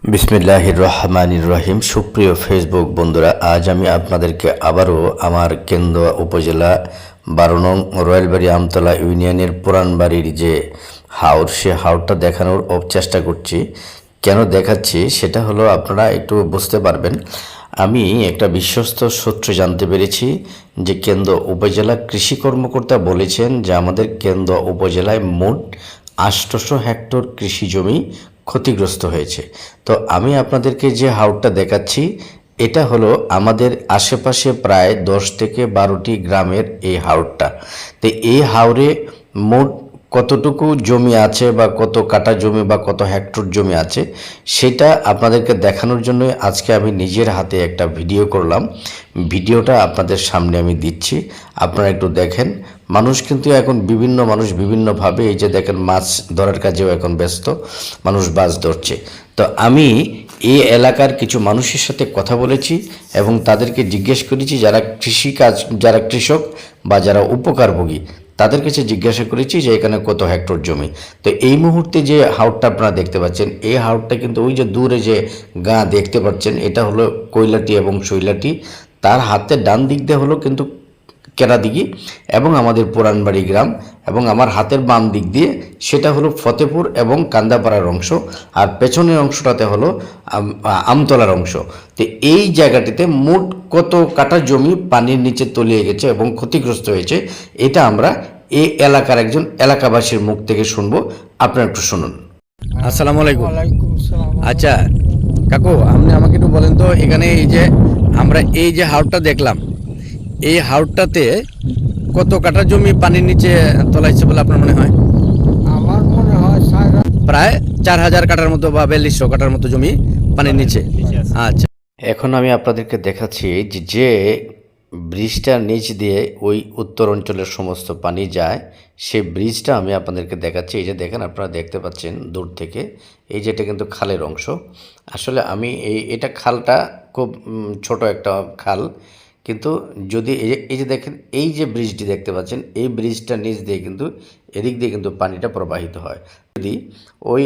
বিসমিল্লাহির রহমানির রহিম। সুপ্রিয় ফেসবুক বন্ধুরা, আজ আমি আপনাদেরকে আবারও আমার কেন্দুয়া উপজেলা 12 নং রয়েলবাড়ি আমতলা ইউনিয়নের পুরানবাড়ির যে হাওর, সে হাওরটা দেখানোর চেষ্টা করছি। কেন দেখাচ্ছি সেটা হলো আপনারা একটু বুঝতে পারবেন। আমি একটা বিশ্বস্ত সূত্রে জানতে পেরেছি যে কেন্দুয়া উপজেলা কৃষি কর্মকর্তা বলেছেন যে আমাদের কেন্দুয়া উপজেলায় মোট 800 হেক্টর কৃষি জমি ক্ষতিগ্রস্ত হয়েছে। তো আমি আপনাদেরকে যে হাওরটা দেখাচ্ছি এটা হলো আমাদের আশেপাশে প্রায় 10 থেকে 12টি গ্রামের এই হাওরটা। তো এই হাওরে মোট কতটুকু জমি আছে বা কত কাঠা জমি বা কত হেক্টর জমি আছে সেটা আপনাদেরকে দেখানোর জন্য আজকে আমি নিজের হাতে একটা ভিডিও করলাম। ভিডিওটা আপনাদের সামনে আমি দিচ্ছি, আপনারা একটু দেখেন। মানুষ কিন্তু এখন বিভিন্ন মানুষ বিভিন্নভাবে, এই যে দেখেন মাছ ধরার কাজেও এখন ব্যস্ত, মানুষ মাছ ধরছে। তো আমি এই এলাকার কিছু মানুষের সাথে কথা বলেছি এবং তাদেরকে জিজ্ঞেস করেছি যারা কৃষিকাজ, যারা কৃষক বা যারা উপকারভোগী, তাদের কাছে জিজ্ঞাসা করেছি যে এখানে কত হেক্টর জমি। তো এই মুহূর্তে যে হাওরটা আপনারা দেখতে পাচ্ছেন, এই হাওরটা কিন্তু ওই যে দূরে যে গাঁ দেখতে পাচ্ছেন, এটা হলো কৈলাটি এবং শৈলাটি। তার হাতের ডান দিক দিয়ে হলো কিন্তু কেরাদিঘি এবং আমাদের পুরানবাড়ি গ্রাম, এবং আমার হাতের বাম দিক দিয়ে সেটা হলো ফতেপুর এবং কান্দাপাড়ার অংশ, আর পেছনের অংশটাতে হলো আমতলার অংশ। তো এই জায়গাটিতে মোট কত কাঠা জমি পানির নিচে তলিয়ে গেছে এবং ক্ষতিগ্রস্ত হয়েছে, এটা আমরা এই এলাকার একজন এলাকাবাসীর মুখ থেকে শুনবো। আপনারা একটু শুনুন। আসসালামু আলাইকুম। ওয়ালাইকুম আসসালাম। আচ্ছা কাকু, আপনি আমাকে একটু বলেন তো, এখানে এই যে আমরা এই যে হাওরটা দেখলাম, এই হাওরটাতে কত কাঠা জমি পানির নিচে তলাইছে বলে আপনার মনে হয়? আমার মনে হয় প্রায় 4000 কাঠার মতো বা 4200 কাঠার মতো জমি পানির নিচে। আচ্ছা, এখন আমি আপনাদেরকে দেখাচ্ছি যে ব্রিজটার নিচ দিয়ে ওই উত্তর অঞ্চলের সমস্ত পানি যায়, সেই ব্রিজটা আমি আপনাদেরকে দেখাচ্ছি। এই যে দেখেন, আপনারা দেখতে পাচ্ছেন দূর থেকে, এই যেটা কিন্তু খালের অংশ। আসলে আমি এটা খালটা খুব ছোট একটা খাল, কিন্তু যদি এই যে দেখেন, এই যে ব্রিজটি দেখতে পাচ্ছেন, এই ব্রিজটার নিচ দিয়ে কিন্তু এদিক দিয়ে কিন্তু পানিটা প্রবাহিত হয়। যদি ওই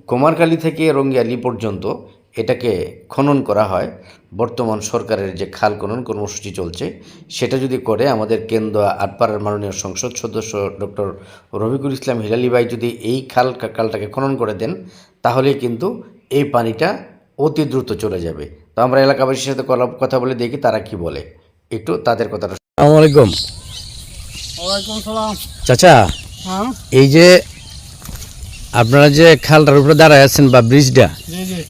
কুমারখালী থেকে রঙ্গিয়ালি পর্যন্ত এটাকে খনন করা হয়, বর্তমান সরকারের যে খাল খনন কর্মসূচি চলছে, সেটা যদি করে আমাদের কেন্দুয়া আটপাড়ার মাননীয় সংসদ সদস্য ডক্টর রফিকুল ইসলাম হিলালি ভাই যদি এই খালটাকে খনন করে দেন, তাহলে কিন্তু এই পানিটা অতি দ্রুত চলে যাবে। তো আমরা এলাকাবাসীর সাথে কথা বলে দেখি তারা কি বলে, একটু তাদের কথাটা। আসসালামু আলাইকুম। ওয়ালাইকুম সালাম। চাচা, হ্যাঁ, এই যে আপনারা যে খালটার উপরে দাঁড়ায় আছেন বা ব্রিজটা, জি জি,